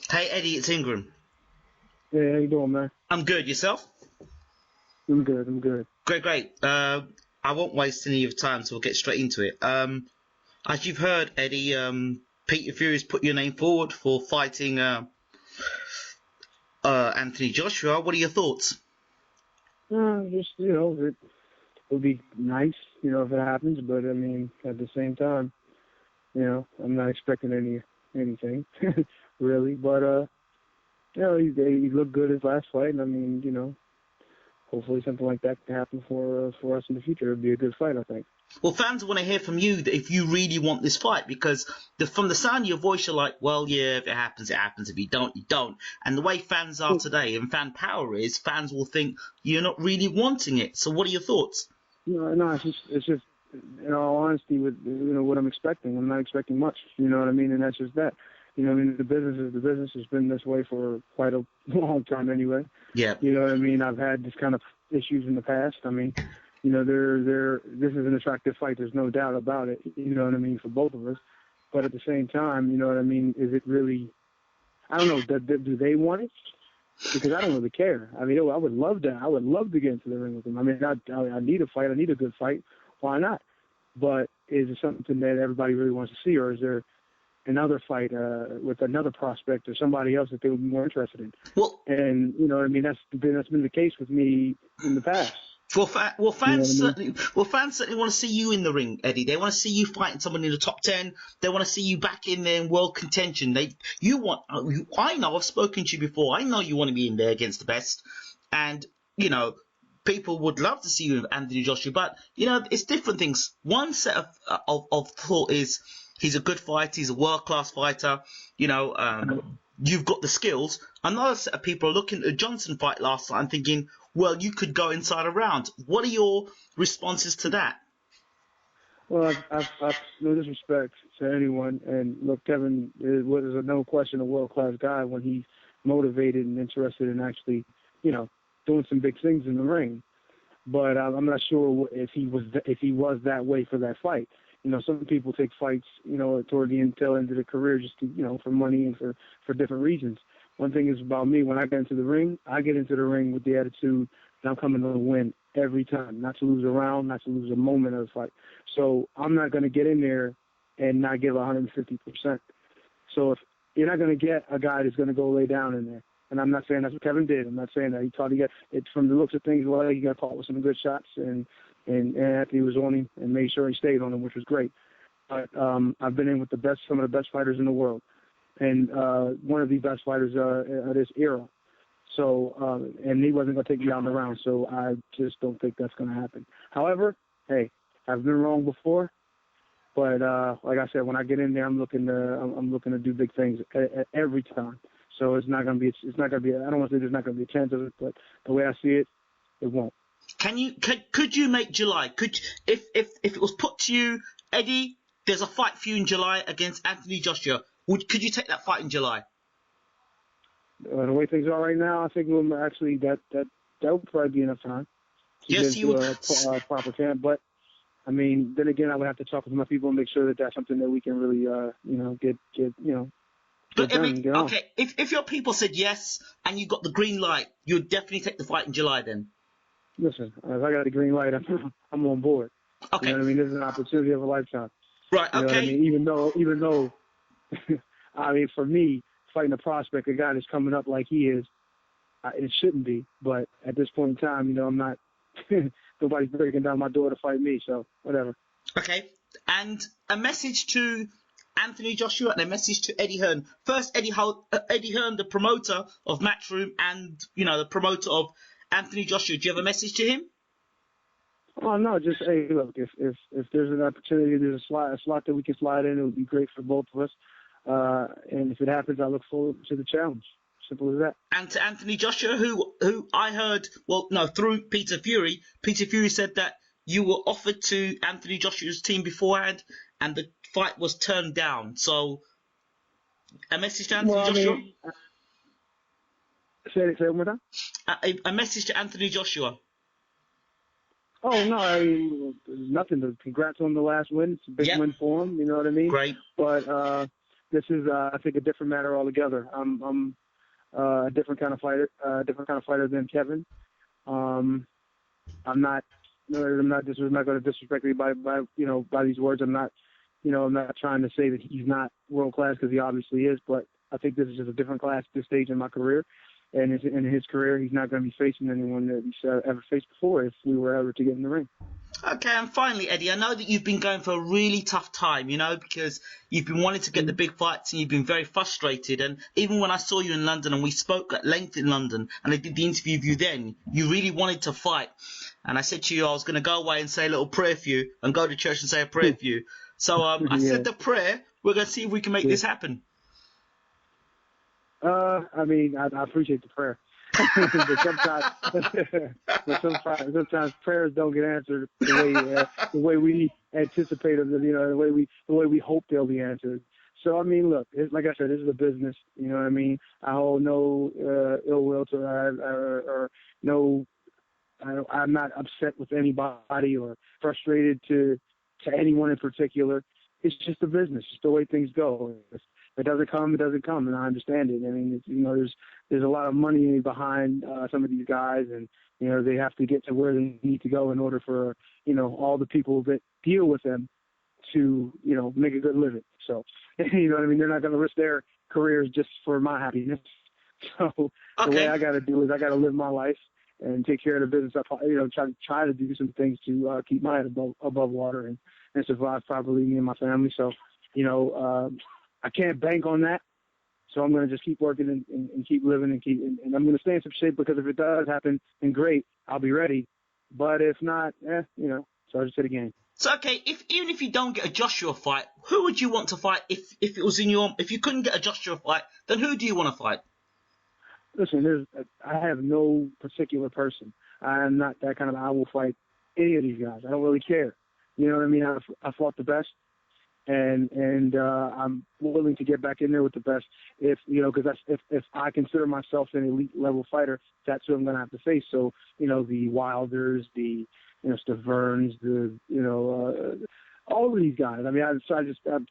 Hey Eddie, it's Ingram. Hey, how you doing, man? I'm good. Yourself? I'm good. I'm good. Great, great. I won't waste any of your time, so we'll get straight into it. As you've heard, Eddie, Peter Fury's put your name forward for fighting Anthony Joshua. What are your thoughts? Just it would be nice, if it happens. But I mean, at the same time, I'm not expecting anything really. But he looked good his last fight, and I mean, hopefully something like that can happen for us in the future. It'd be a good fight, I think. Well, fans want to hear from you that if you really want this fight, because from the sound of your voice, you're like, well, yeah, if it happens, it happens. If you don't, you don't. And the way fans are today and fan power is, fans will think you're not really wanting it. So what are your thoughts? No, it's just in all honesty with what I'm expecting. I'm not expecting much. You know what I mean? And that's just that. I mean, the business has been this way for quite a long time anyway. Yeah. You know what I mean? I've had this kind of issues in the past. I mean, this is an attractive fight. There's no doubt about it. You know what I mean, for both of us. But at the same time, you know what I mean? Is it really? I don't know. Do they want it? Because I don't really care. I mean, I would love that. I would love to get into the ring with them. I mean, I need a fight. I need a good fight. Why not? But is it something that everybody really wants to see, or is there another fight with another prospect or somebody else that they would be more interested in? Well, and you know what I mean, that's been the case with me in the past. Fans certainly want to see you in the ring, Eddie. They want to see you fighting someone in the top 10. They want to see you back in there in world contention. I know, I've spoken to you before. I know you want to be in there against the best, and people would love to see you with Anthony Joshua. But it's different things. One set of thought is he's a good fighter. He's a world class fighter. You've got the skills. Another set of people are looking at the Johnson fight last night and thinking, well, you could go inside a round. What are your responses to that? Well, I've no disrespect to anyone, and look, Kevin is no question a world-class guy when he's motivated and interested in actually, doing some big things in the ring. But I'm not sure if he was that way for that fight. Some people take fights, toward the tail end of their career just to, for money and for different reasons. One thing is about me, when I get into the ring, I get into the ring with the attitude that I'm coming to win every time, not to lose a round, not to lose a moment of the fight. So I'm not going to get in there and not give 150%. So if you're not going to get a guy that's going to go lay down in there, and I'm not saying that's what Kevin did. I'm not saying that he thought he got it from the looks of things. Well, he got caught with some good shots, and Anthony was on him and made sure he stayed on him, which was great. But I've been in with some of the best fighters in the world, and one of the best fighters of this era. So, and he wasn't going to take me down the round, so I just don't think that's going to happen. However, hey, I've been wrong before, but like I said, when I get in there, I'm looking to do big things every time. So it's not going to be. I don't want to say there's not going to be a chance of it, but the way I see it, it won't. Could you make July? If it was put to you, Eddie, there's a fight for you in July against Anthony Joshua. Could you take that fight in July? The way things are right now, I think we'll actually that would probably be enough time to yes, get into a proper camp. But I mean, then again, I would have to talk with my people and make sure that that's something that we can really, get. But I mean, okay, if your people said yes and you got the green light, you'd definitely take the fight in July then. Listen, if I got the green light, I'm on board. Okay. You know what I mean? This is an opportunity of a lifetime. Right. You know okay. what I mean? Even though, I mean, for me, fighting a prospect, a guy that's coming up like he is, it shouldn't be. But at this point in time, I'm not. Nobody's breaking down my door to fight me, so whatever. Okay. And a message to Anthony Joshua and a message to Eddie Hearn. First, Eddie Hearn, the promoter of Matchroom and, the promoter of Anthony Joshua. Do you have a message to him? Oh, no, just, hey, look, if there's an opportunity, there's a slot that we can slide in, it would be great for both of us. And if it happens, I look forward to the challenge. Simple as that. And to Anthony Joshua, who I heard, through Peter Fury. Peter Fury said that you were offered to Anthony Joshua's team beforehand, and the fight was turned down. So, a message to Anthony Joshua? Say it one more time. A message to Anthony Joshua. Oh, no, I mean, nothing. Congrats on the last win. It's a big win for him, you know what I mean? Great. But, this is I think a different matter altogether. I'm a different kind of fighter than Kevin. I'm not going to disrespect anybody by these words. I'm not trying to say that he's not world class, because he obviously is. But I think this is just a different class at this stage in my career, and in his career, he's not going to be facing anyone that he's ever faced before if we were ever to get in the ring. Okay, and finally, Eddie, I know that you've been going for a really tough time, because you've been wanting to get the big fights and you've been very frustrated. And even when I saw you in London and we spoke at length in London and I did the interview with you then, you really wanted to fight. And I said to you I was going to go away and say a little prayer for you and go to church and say a prayer for you. So I said the prayer. We're going to see if we can make this happen. I mean, I appreciate the prayer. but sometimes prayers don't get answered the way we anticipate them, the way we hope they'll be answered. So I mean, look, like I said, this is a business. You know what I mean? I hold no ill will to or no. I'm not upset with anybody or frustrated to anyone in particular. It's just a business. It's the way things go. If it doesn't come, it doesn't come, and I understand it. I mean, there's a lot of money behind some of these guys, and they have to get to where they need to go in order for all the people that deal with them to make a good living. So you know what I mean. They're not going to risk their careers just for my happiness. So the way I got to do is I got to live my life and take care of the business. Try to do some things to keep my head above water and survive properly, me and my family. So I can't bank on that. So I'm going to just keep working and keep living and I'm going to stay in some shape, because if it does happen, then great, I'll be ready. But if not, so I just hit a game. So okay, even if you don't get a Joshua fight, who would you want to fight if it was if you couldn't get a Joshua fight, then who do you want to fight? Listen, I have no particular person. I am not that kind of. I will fight any of these guys. I don't really care. You know what I mean? I fought the best, and I'm willing to get back in there with the best. Because if I consider myself an elite level fighter, that's who I'm going to have to face. So the Wilders, the Verns, all of these guys. I mean, I'm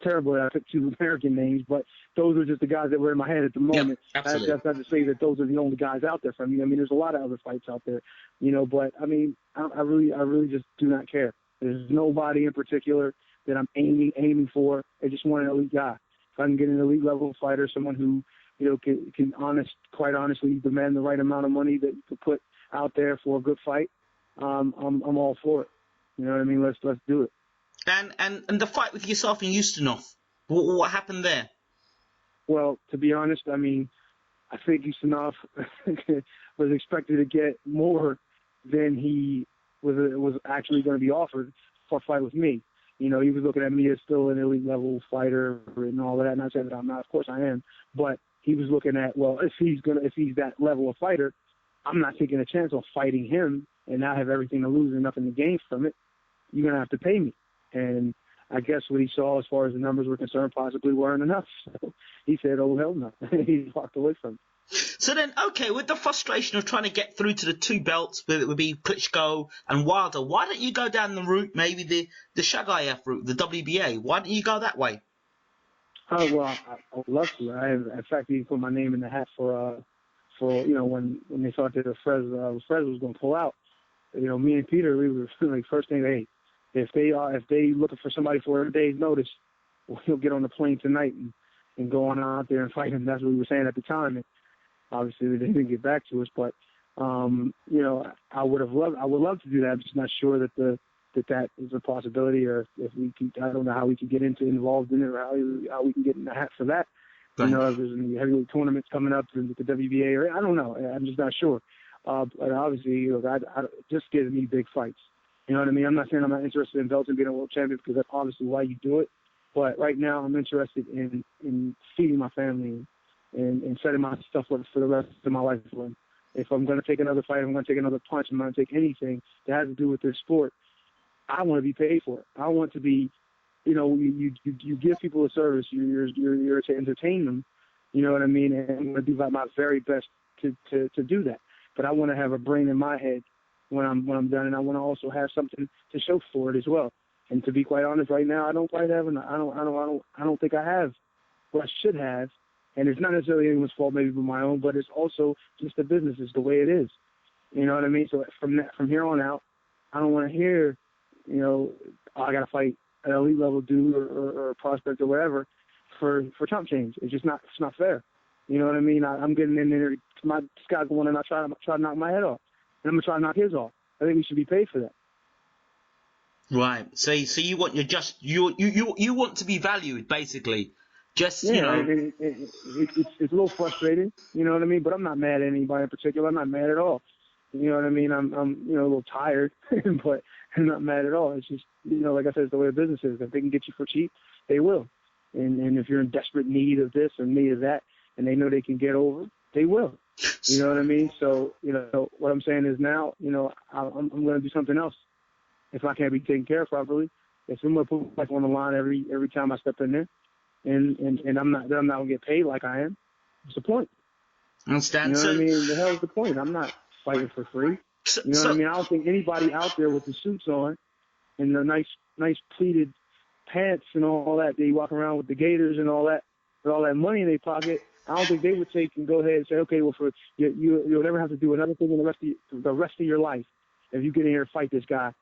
terrible that I picked two American names, but those are just the guys that were in my head at the moment. Yep, absolutely. That's not to say that those are the only guys out there for me. I mean, there's a lot of other fights out there, but I mean, I really just do not care. There's nobody in particular that I'm aiming for. I just want an elite guy. If I can get an elite level fighter, someone who, can quite honestly demand the right amount of money that you could put out there for a good fight, I'm all for it. You know what I mean? Let's do it. And the fight with yourself and Ustinov, what happened there? Well, to be honest, I mean, I think Ustinov was expected to get more than he was actually going to be offered for a fight with me. He was looking at me as still an elite level fighter and all that. And I said that I'm not. Of course I am. But he was looking at, well, if he's that level of fighter, I'm not taking a chance on fighting him and not have everything to lose and nothing to gain from it. You're going to have to pay me. And I guess what he saw as far as the numbers were concerned possibly weren't enough. So he said, oh, hell no. He walked away from it. So then, okay, with the frustration of trying to get through to the two belts, whether it would be Klitschko and Wilder, why don't you go down the route, maybe the Shagayev route, the WBA? Why don't you go that way? Oh, well, I would love to. In fact, he put my name in the hat for when they thought that Fred was going to pull out. Me and Peter, we were like, first thing, hey, if they looking for somebody for a day's notice, we'll get on the plane tonight and go on out there and fight him. That's what we were saying at the time. And obviously, they didn't get back to us, but I would love to do that. I'm just not sure that that is a possibility, or if we can. I don't know how we can get involved in it, or how we can get in the hat for that. Right. If there's any heavyweight tournaments coming up with the WBA, or I don't know. I'm just not sure. But obviously, it just gives me big fights. You know what I mean? I'm not saying I'm not interested in belts and being a world champion, because that's obviously why you do it. But right now, I'm interested in feeding my family and setting myself up for the rest of my life. If I'm going to take another fight, I'm going to take another punch, I'm going to take anything that has to do with this sport, I want to be paid for it. I want to be, you give people a service, you're to entertain them. You know what I mean? And I'm going to do my very best to do that. But I want to have a brain in my head when I'm done, and I want to also have something to show for it as well. And to be quite honest, right now, I don't think I have what I should have. And it's not necessarily anyone's fault, maybe but my own, but it's also just the business. It's the way it is. You know what I mean? So from here on out, I don't want to hear, oh, I got to fight an elite level dude or a prospect or whatever for chump change. It's not fair. You know what I mean? I'm getting in there, this guy's going, and I try to knock my head off, and I'm gonna try to knock his off. I think we should be paid for that. Right. So you want you want to be valued, basically. Just yeah, it's a little frustrating. You know what I mean? But I'm not mad at anybody in particular. I'm not mad at all. You know what I mean? I'm a little tired, but I'm not mad at all. It's just, like I said, it's the way the business is. If they can get you for cheap, they will. And if you're in desperate need of this or need of that, and they know they can get over, they will. You know what I mean? So, what I'm saying is now, I'm going to do something else. If I can't be taken care of properly, if I'm going to put life on the line every time I step in there, and I'm not going to get paid like I am, what's the point? I understand. You know what I mean? The hell's the point? I'm not fighting for free. You know what I mean? I don't think anybody out there with the suits on and the nice pleated pants and all that, they walk around with the gaiters and all that, with all that money in their pocket, I don't think they would take and go ahead and say, okay, well, for you'll never have to do another thing in the rest of your life if you get in here and fight this guy.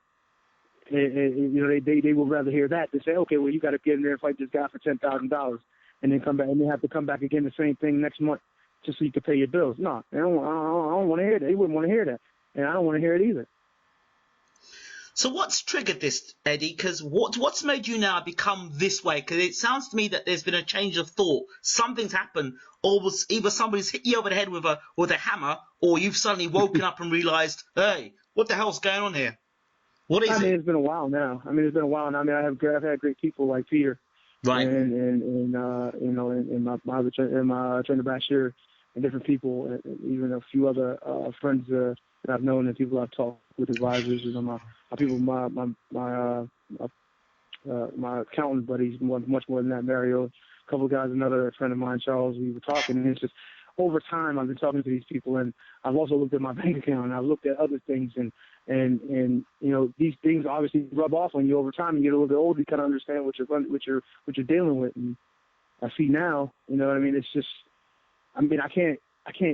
And they would rather hear that than say, okay, well, you got to get in there and fight this guy for $10,000 and then come back and then have to come back again the same thing next month just so you can pay your bills. No, I don't want to hear that. They wouldn't want to hear that, and I don't want to hear it either. So what's triggered this, Eddie? Because what's made you now become this way? Because it sounds to me that there's been a change of thought. Something's happened, or either somebody's hit you over the head with a hammer, or you've suddenly woken up and realised, hey, what the hell's going on here? What is it? I mean, it's been a while now. I mean, I've had great people like Peter, right, and my trainer Bashir, and different people, even a few other friends that I've known and people I've talked with, advisors, and my accountant buddies, much more than that, Mario, a couple of guys, another friend of mine, Charles. We were talking, and it's just over time I've been talking to these people, and I've also looked at my bank account, and I've looked at other things, and these things obviously rub off on you over time. You get a little bit older, you kind of understand what you're dealing with, and I see now, you know what I mean? It's just, I mean, I can't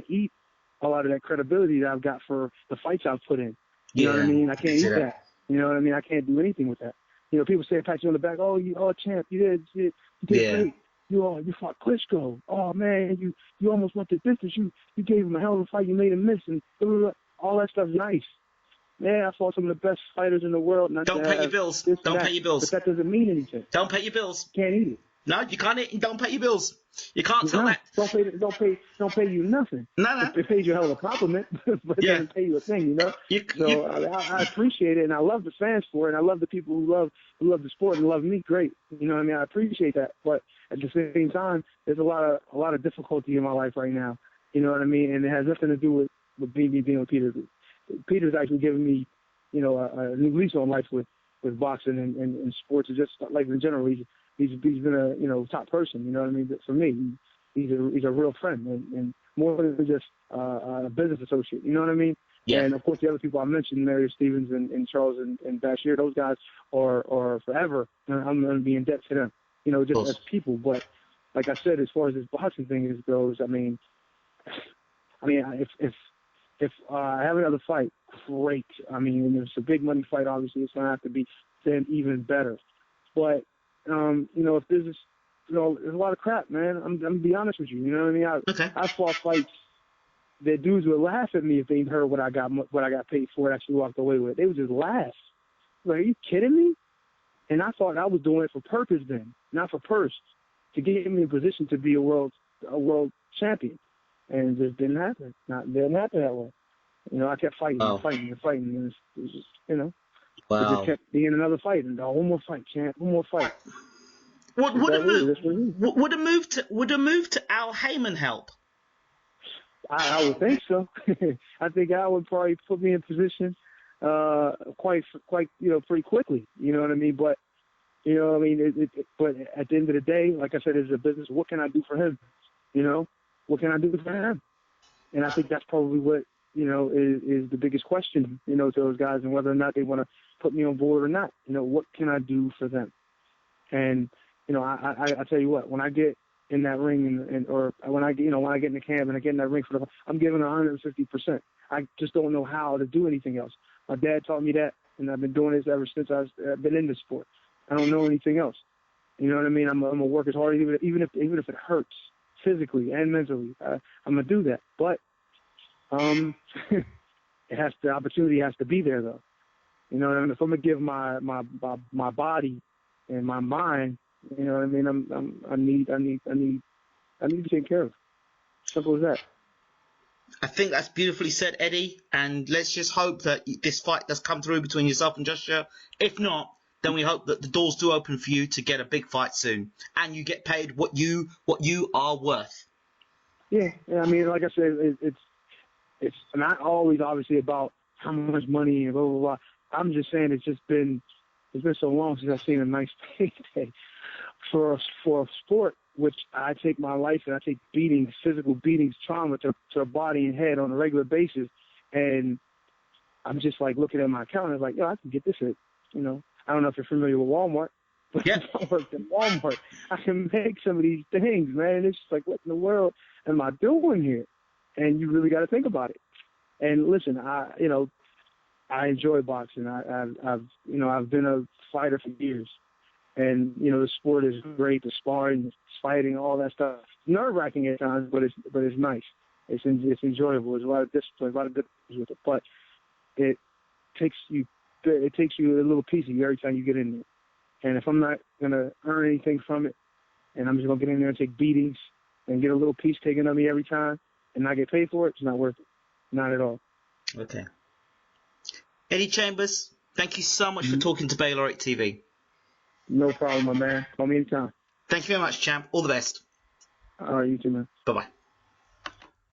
eat a lot of that credibility that I've got for the fights I've put in. You know what I mean? I can't eat that. You know what I mean? I can't do anything with that. People say, pat you on the back, oh, champ, you did great. You fought Klitschko. Oh man, you almost went the distance. You gave him a hell of a fight. You made him miss, and all that stuff's nice. Yeah, I fought some of the best fighters in the world. And don't pay your bills. Don't pay your bills. But that doesn't mean anything. Don't pay your bills. Can't eat it. No, you can't eat. Don't pay your bills. You can't tell that. Don't pay you nothing. No. It pays you a hell of a compliment, but it doesn't pay you a thing, I appreciate it, and I love the fans for it, and I love the people who love the sport and love me. Great, you know what I mean? I appreciate that, but at the same time, there's a lot of difficulty in my life right now. You know what I mean? And it has nothing to do with me being with Peter. Peter's actually given me, a new lease on life with boxing and sports, and just like in general. He's been a top person, you know what I mean? But for me, he's a real friend, and more than just a business associate, you know what I mean? Yeah. And of course, the other people I mentioned, Mary Stevens and Charles and Bashir, those guys are forever. I'm going to be in debt to them, just as people. But like I said, as far as this boxing thing goes, I mean, if I have another fight, great. I mean, it's a big money fight. Obviously, it's going to have to be then even better. But if there's there's a lot of crap, man. I'm gonna be honest with you. You know what I mean? I fought fights that dudes would laugh at me if they heard what I got paid for and actually walked away with. They would just laugh. Like, are you kidding me? And I thought I was doing it for purpose then, not for purse, to get me in a position to be a world champion. And it just didn't happen. Didn't happen that way. I kept fighting and fighting. And it's just, Wow. It just kept being another fight, and one more fight, champ, one more fight. Would a move to Al Heyman help? I would think so. I think Al would probably put me in position quite pretty quickly. You know what I mean? But but at the end of the day, like I said, it's a business. What can I do for him? What can I do for him? And I think that's probably what is the biggest question, to those guys, and whether or not they want to put me on board or not. What can I do for them? And, I tell you what, when I get in that ring or when I get in the camp and I get in that ring I'm giving 150%. I just don't know how to do anything else. My dad taught me that, and I've been doing this ever since I've been in the sport. I don't know anything else. You know what I mean? I'm gonna work as hard, even if it hurts physically and mentally. I'm gonna do that. But the opportunity has to be there, though. You know what I mean? If I'm gonna give my body and my mind, you know what I mean? I need to be taken care of. Simple as that. I think that's beautifully said, Eddie. And let's just hope that this fight does come through between yourself and Joshua. If not, then we hope that the doors do open for you to get a big fight soon, and you get paid what you are worth. Yeah. I mean, like I said, it's not always obviously about how much money and blah blah blah. I'm just saying it's been so long since I've seen a nice payday for a sport, which I take my life and I take beatings, physical beatings, trauma to the body and head on a regular basis, and I'm just like looking at my account and it's like, I can get this at, I don't know if you're familiar with Walmart, but Yeah. if I worked at Walmart, I can make some of these things, man. It's just like, what in the world am I doing here? And you really got to think about it. And listen, I enjoy boxing. I've been a fighter for years. And, the sport is great, the sparring, fighting, all that stuff. It's nerve-wracking at times, but it's nice. It's enjoyable. There's a lot of discipline, a lot of good things with it. But it takes you a little piece of you every time you get in there. And if I'm not going to earn anything from it, and I'm just going to get in there and take beatings and get a little piece taken of me every time and not get paid for it, it's not worth it. Not at all. Okay. Eddie Chambers, thank you so much for talking to Baylor 8 TV. No problem, my man. Call me anytime. Thank you very much, champ. All the best. All right, you too, man. Bye-bye.